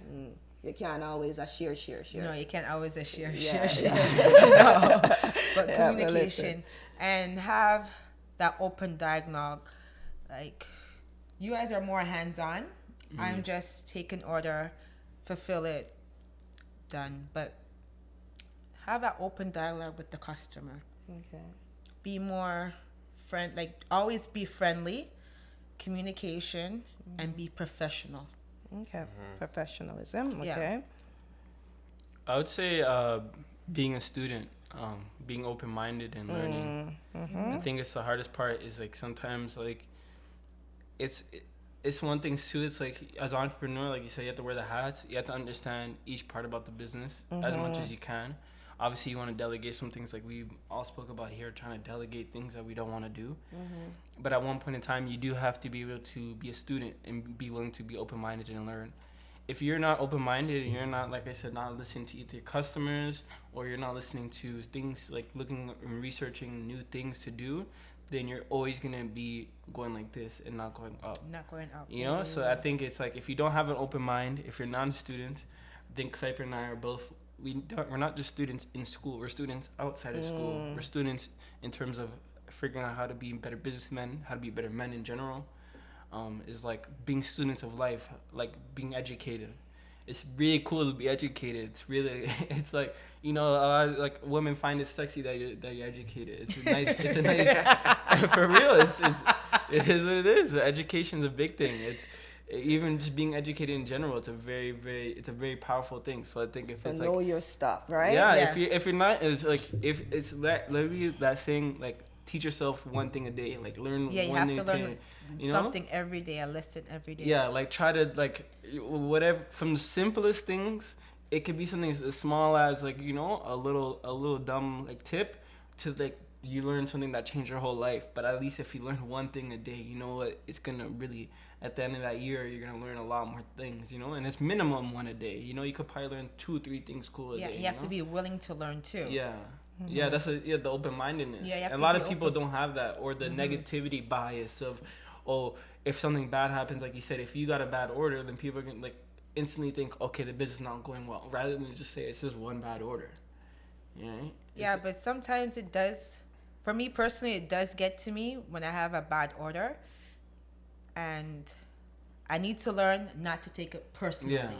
You can't always share. No, you can't always share. Yeah. No. But communication and have that open dialogue. Like, you guys are more hands-on. I'm just taking order, fulfill it, done. But have that open dialogue with the customer. Okay. Be more always be friendly, communication, and be professional. Okay. Professionalism. Okay. Yeah. I would say being a student, being open-minded and learning. I think it's the hardest part is like sometimes like it's one thing too. It's like as an entrepreneur, like you said, you have to wear the hats. You have to understand each part about the business as much as you can. Obviously, you want to delegate some things, like we all spoke about here, trying to delegate things that we don't want to do. But at one point in time, you do have to be able to be a student and be willing to be open-minded and learn. If you're not open-minded and you're not, like I said, not listening to either your customers or you're not listening to things like looking and researching new things to do, then you're always going to be going like this and not going up. You know? So I think it's like if you don't have an open mind, if you're not a student, I think Cypher and I are both, we're not just students in school, we're students outside of school. We're students in terms of figuring out how to be better businessmen, how to be better men in general. Is like being students of life, like being educated. It's really cool to be educated. It's like, you know, like women find it sexy that you're educated. It's a nice, for real, it is what it is. Education's a big thing. It's even just being educated in general. It's a very powerful thing. So I think if it's like, know your stuff, right? Yeah. If you're not, it's like if it's that literally that saying like teach yourself one thing a day. Like learn Yeah, you one have thing to a day. learn You know? something every day, a lesson every day. Yeah, like try to like whatever from the simplest things. It could be something as small as like, you know, a little dumb like tip to like you learn something that changed your whole life. But at least if you learn one thing a day, you know what, it's gonna really, at the end of that year, you're gonna learn a lot more things, you know. And it's minimum one a day. You know, you could probably learn 2-3 things cool a Yeah, day. you have to be willing to learn too. Yeah. Yeah, that's the open-mindedness. Yeah, you have and a to lot be of people open. don't have that, or the negativity bias of, oh, if something bad happens, like you said, if you got a bad order, then people are gonna like instantly think, okay, the business is not going well, rather than just say it's just one bad order. Yeah. Yeah, but sometimes it does. For me personally, it does get to me when I have a bad order, and I need to learn not to take it personally. Yeah.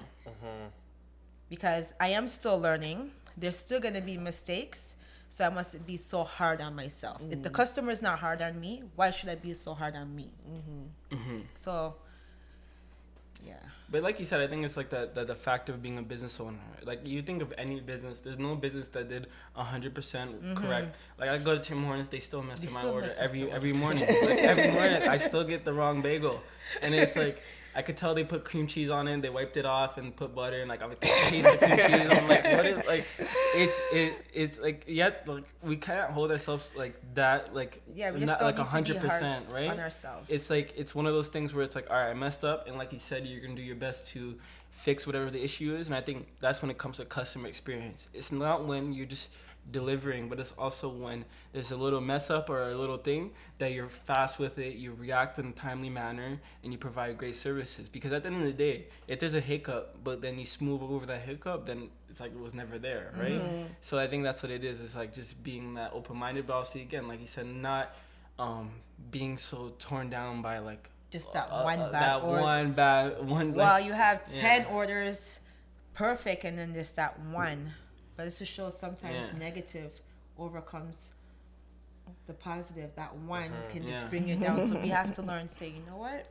Because I am still learning. There's still gonna be mistakes, so I mustn't be so hard on myself. If the customer is not hard on me, why should I be so hard on me? So, yeah. But like you said, I think it's like the fact of being a business owner. Like you think of any business, there's no business that did 100% correct. Like I go to Tim Hortons, they still mess They up my still order mess up every morning. Like every morning, I still get the wrong bagel, and it's like I could tell they put cream cheese on it. They wiped it off and put butter, and like I'm like, taste the cream cheese. I'm like, what is like? It's like yet like we can't hold ourselves like that like Yeah, we just not don't like need to be 100%, hard right? on ourselves. It's like it's one of those things where it's like, all right, I messed up, and like you said, you're gonna do your best to fix whatever the issue is. And I think that's when it comes to customer experience. It's not when you're just delivering, but it's also when there's a little mess up or a little thing that you're fast with it, you react in a timely manner, and you provide great services. Because at the end of the day, if there's a hiccup but then you smooth over that hiccup, then it's like it was never there, right? So I think that's what it is. It's like just being that open-minded, but also again, like you said, not being so torn down by like Just that one bad that order. one Well, like, you have 10 yeah. orders perfect, and then there's that one. But it's to show sometimes Yeah. negative overcomes the positive. That one can just Yeah. bring you down. So we have to learn to say, you know what?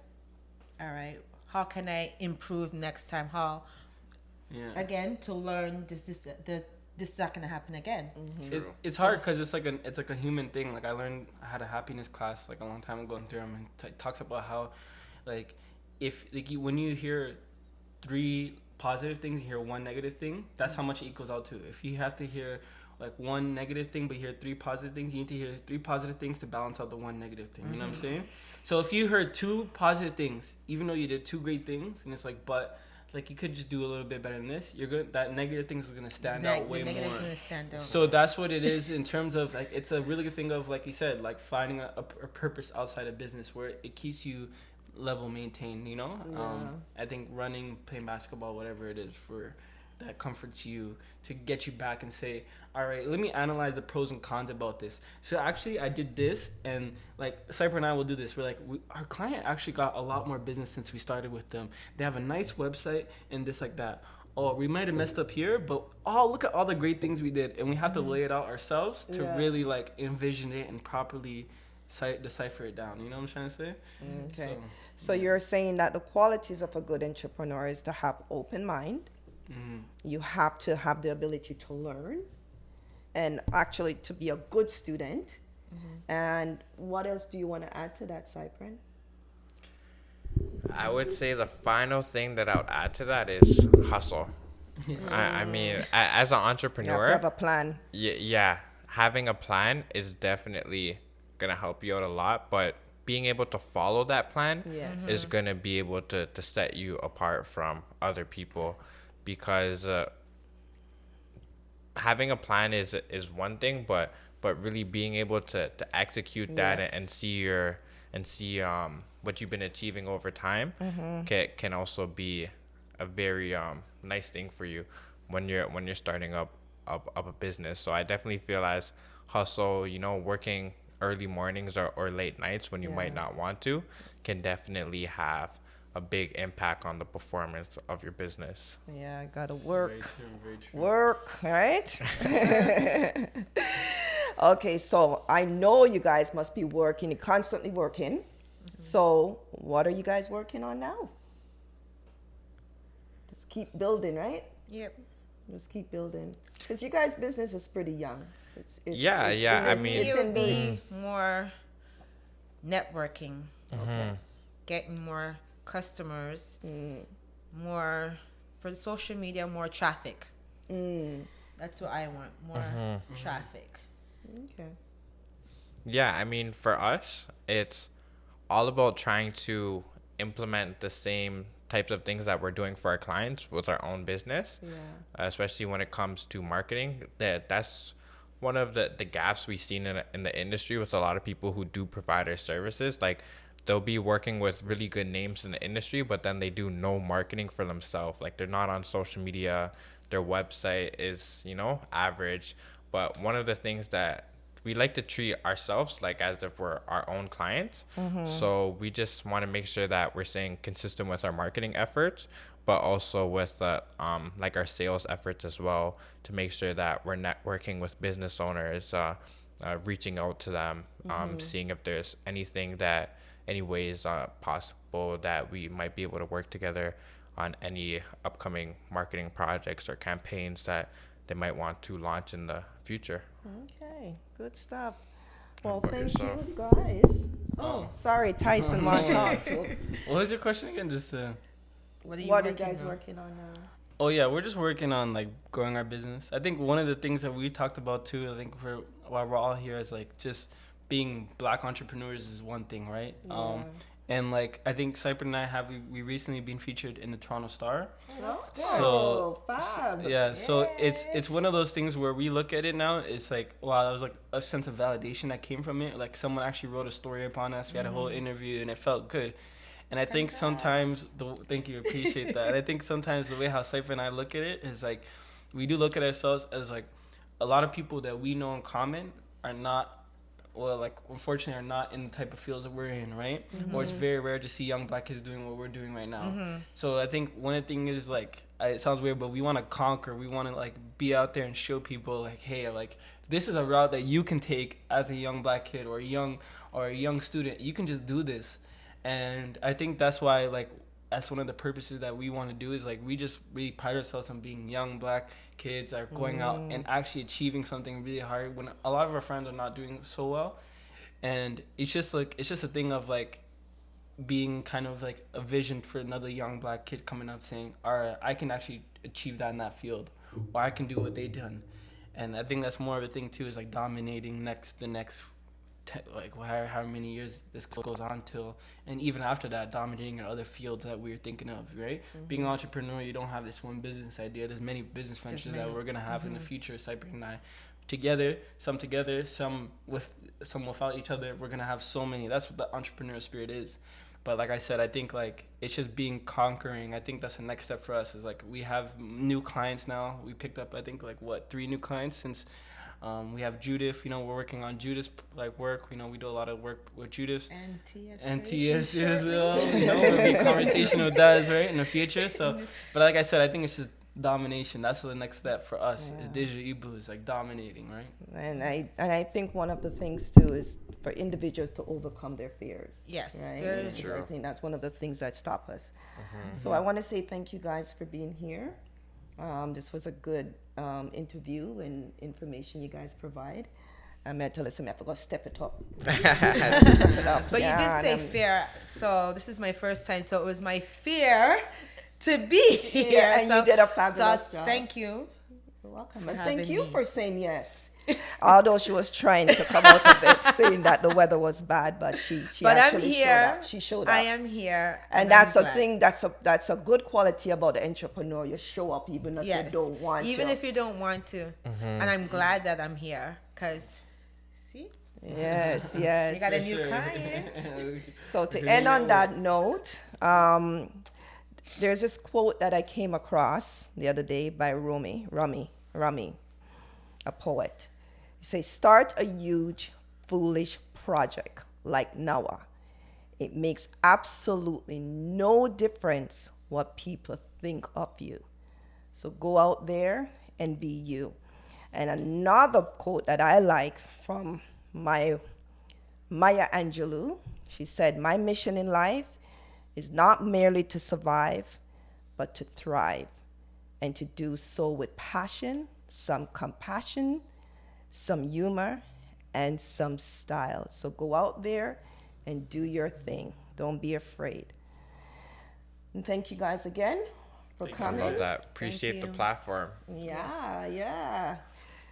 All right, how can I improve next time? How, yeah. again, to learn this is not gonna happen again. It's hard because it's like a human thing. Like I had a happiness class like a long time ago in Durham, and talks about how like if like when you hear 3 positive things, you hear 1 negative thing, that's how much it equals out to. If you have to hear like 1 negative thing but you hear 3 positive things, you need to hear 3 positive things to balance out the 1 negative thing. You know what I'm saying? So if you heard 2 positive things, even though you did 2 great things, and it's like, but like you could just do a little bit better than this, you're good. That negative thing is gonna stand out way the more. negative's gonna stand out. So that's what it is in terms of like, it's a really good thing of, like you said, like finding a purpose outside of business where it keeps you level maintained, you know? I think running, playing basketball, whatever it is, for that comforts you to get you back and say, all right, let me analyze the pros and cons about this. So actually I did this, and like Cypher and I will do this. We're like, our client actually got a lot more business since we started with them. They have a nice website and this like that. Oh, we might have messed up here, but oh, look at all the great things we did. And we have to lay it out ourselves to really like envision it and properly decipher it down. You know what I'm trying to say? Okay. So you're saying that the qualities of a good entrepreneur is to have open mind. You have to have the ability to learn, and actually to be a good student. And what else do you want to add to that, Cypern? I would say the final thing that I would add to that is hustle. I mean, as an You have entrepreneur, to have a plan. yeah, having a plan is definitely gonna help you out a lot, but being able to follow that plan is gonna be able to set you apart from other people, because having a plan is one thing, but really being able to execute that and see what you've been achieving over time can also be a very nice thing for you when you're starting up a business. So I definitely feel as hustle, you know, working early mornings or late nights when you might not want to, can definitely have a big impact on the performance of your business. Yeah, gotta work. Very true. Work, right? Okay, so I know you guys must be working, you're constantly working. So what are you guys working on now? Just keep building, right? Yep. Just keep building. Because you guys' business is pretty young. Yeah, I mean, it would be more networking, getting more customers, more for the social media, more traffic. That's what I want, more traffic. Okay. Yeah, I mean, for us, it's all about trying to implement the same types of things that we're doing for our clients with our own business, especially when it comes to marketing. That's one of the gaps we've seen in the industry with a lot of people who do provide our services. Like, they'll be working with really good names in the industry, but then they do no marketing for themselves. Like, they're not on social media. Their website is, average. But one of the things that we like to treat ourselves like as if we're our own clients. So we just want to make sure that we're staying consistent with our marketing efforts, but also with like our sales efforts as well, to make sure that we're networking with business owners, reaching out to them, seeing if there's any ways possible that we might be able to work together on any upcoming marketing projects or campaigns that they might want to launch in the future. Okay, good stuff. Well, thank you, guys. Oh, sorry, Tyson want to talk to. What was your question again? What are you guys working on now? Oh yeah, we're just working on like growing our business. I think one of the things that we talked about too, I think for while we're all here, is like just being Black entrepreneurs is one thing, right? Yeah. And like I think Cypher and I we recently been featured in the Toronto Star. That's good. So fab. So it's one of those things where we look at it now, it's like, wow, that was like a sense of validation that came from it. Like someone actually wrote a story upon us. We had a whole interview and it felt good. And I think sometimes thank you, appreciate that. And I think sometimes the way how Cypher and I look at it is like, we do look at ourselves as like a lot of people that we know in common are not, well, like, unfortunately, are not in the type of fields that we're in, right? Or it's very rare to see young Black kids doing what we're doing right now. So I think one of the things is, like, it sounds weird, but we want to conquer. We want to, like, be out there and show people, like, hey, like, this is a route that you can take as a young Black kid or a young student. You can just do this. And I think that's why, like, that's one of the purposes that we want to do is, like, we just really pride ourselves on being young Black kids that are going out and actually achieving something really hard when a lot of our friends are not doing so well. And it's just a thing of, like, being kind of like a vision for another young Black kid coming up saying, all right, I can actually achieve that in that field, or I can do what they done. And I think that's more of a thing too, is like dominating the next like however many years this goes on till, and even after that, dominating in other fields that we're thinking of, right? Being an entrepreneur, you don't have this one business idea. There's many business ventures that we're gonna have in the future. Cypher and I, together, some without each other. We're gonna have so many. That's what the entrepreneur spirit is. But like I said, I think like it's just being conquering. I think that's the next step for us. Is like we have new clients now. We picked up, I think, like 3 new clients since. We have Judith, we're working on Judith's like work. We do a lot of work with Judith. And Tia's as well. There'll be conversation with that, right, in the future. So, but like I said, I think it's just domination. That's the next step for us. Is digital Hibou is like dominating, right? And I think one of the things too is for individuals to overcome their fears. Yes, right? very So true. I think that's one of the things that stop us. So I want to say thank you guys for being here. This was a good interview and information you guys provide. I meant to listen, I forgot to step it up. But you did say fear, so this is my first time, so it was my fear to be here. Yeah, and so, you did a fabulous job. Thank you. You're welcome. for And thank having you me. for saying yes. Although she was trying to come out of it saying that the weather was bad, but she But I'm actually here. showed up. She showed up. I am here. And that's a thing, that's a good quality about the entrepreneur. You show up even if you don't want to. Even if you don't want to. And I'm glad that I'm here, because, see? Yes, You yes. got a new client. So to end on that note, there's this quote that I came across the other day by Rumi, a poet. He says, start a huge, foolish project like Noah. It makes absolutely no difference what people think of you. So go out there and be you. And another quote that I like from Maya Angelou, she said, my mission in life is not merely to survive, but to thrive, and to do so with passion, some compassion, some humor, and some style. So go out there and do your thing. Don't be afraid. And thank you guys again for I coming. love that. Appreciate the you. platform. Yeah.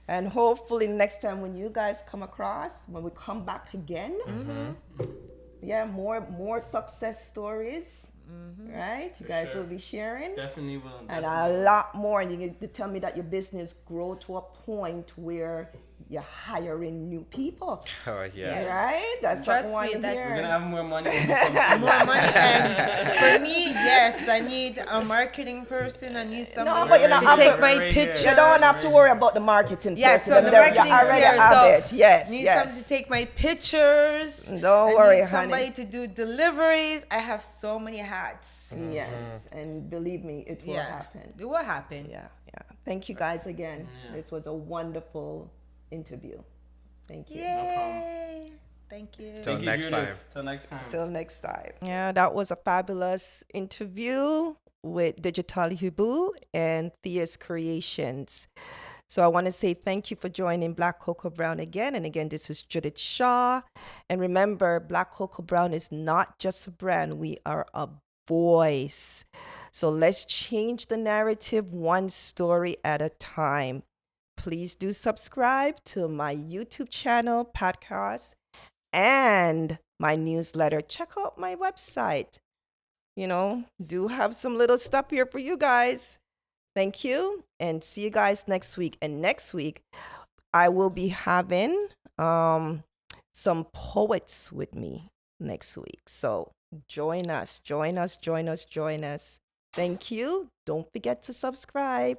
And hopefully next time when you guys come across, when we come back again, more success stories, right? You guys will be sharing. Definitely will. And a lot more. And you get to tell me that your business grow to a point where you're hiring new people. Oh, yeah. Right? That's Trust what I me, want to that's- We're gonna hear. have more money. More money. And for me, yes, I need a marketing person. I need somebody but you don't to have take to- my right here. pictures. You don't have to worry about the marketing. Yes, person. so the Them there, marketing you already here, have so it. Yes, need yes. somebody to take my pictures. Don't I worry, need somebody honey. to do deliveries. I have so many hats. Yes, and believe me, it will happen. It will happen. Yeah. Thank you guys again. Yeah. This was a wonderful interview. Thank you. Yay! Thank you. Till Thank you, next Judith. time. Till next time. Till next time. Yeah, that was a fabulous interview with Digital Hibou and Thea's Creations. So I want to say thank you for joining Black Cocoa Brown again. And again, this is Judith Shaw. And remember, Black Cocoa Brown is not just a brand. We are a voice. So let's change the narrative one story at a time. Please do subscribe to my YouTube channel, podcast, and my newsletter. Check out my website. Do have some little stuff here for you guys. Thank you, and see you guys next week. And next week, I will be having some poets with me next week. So join us. Thank you. Don't forget to subscribe.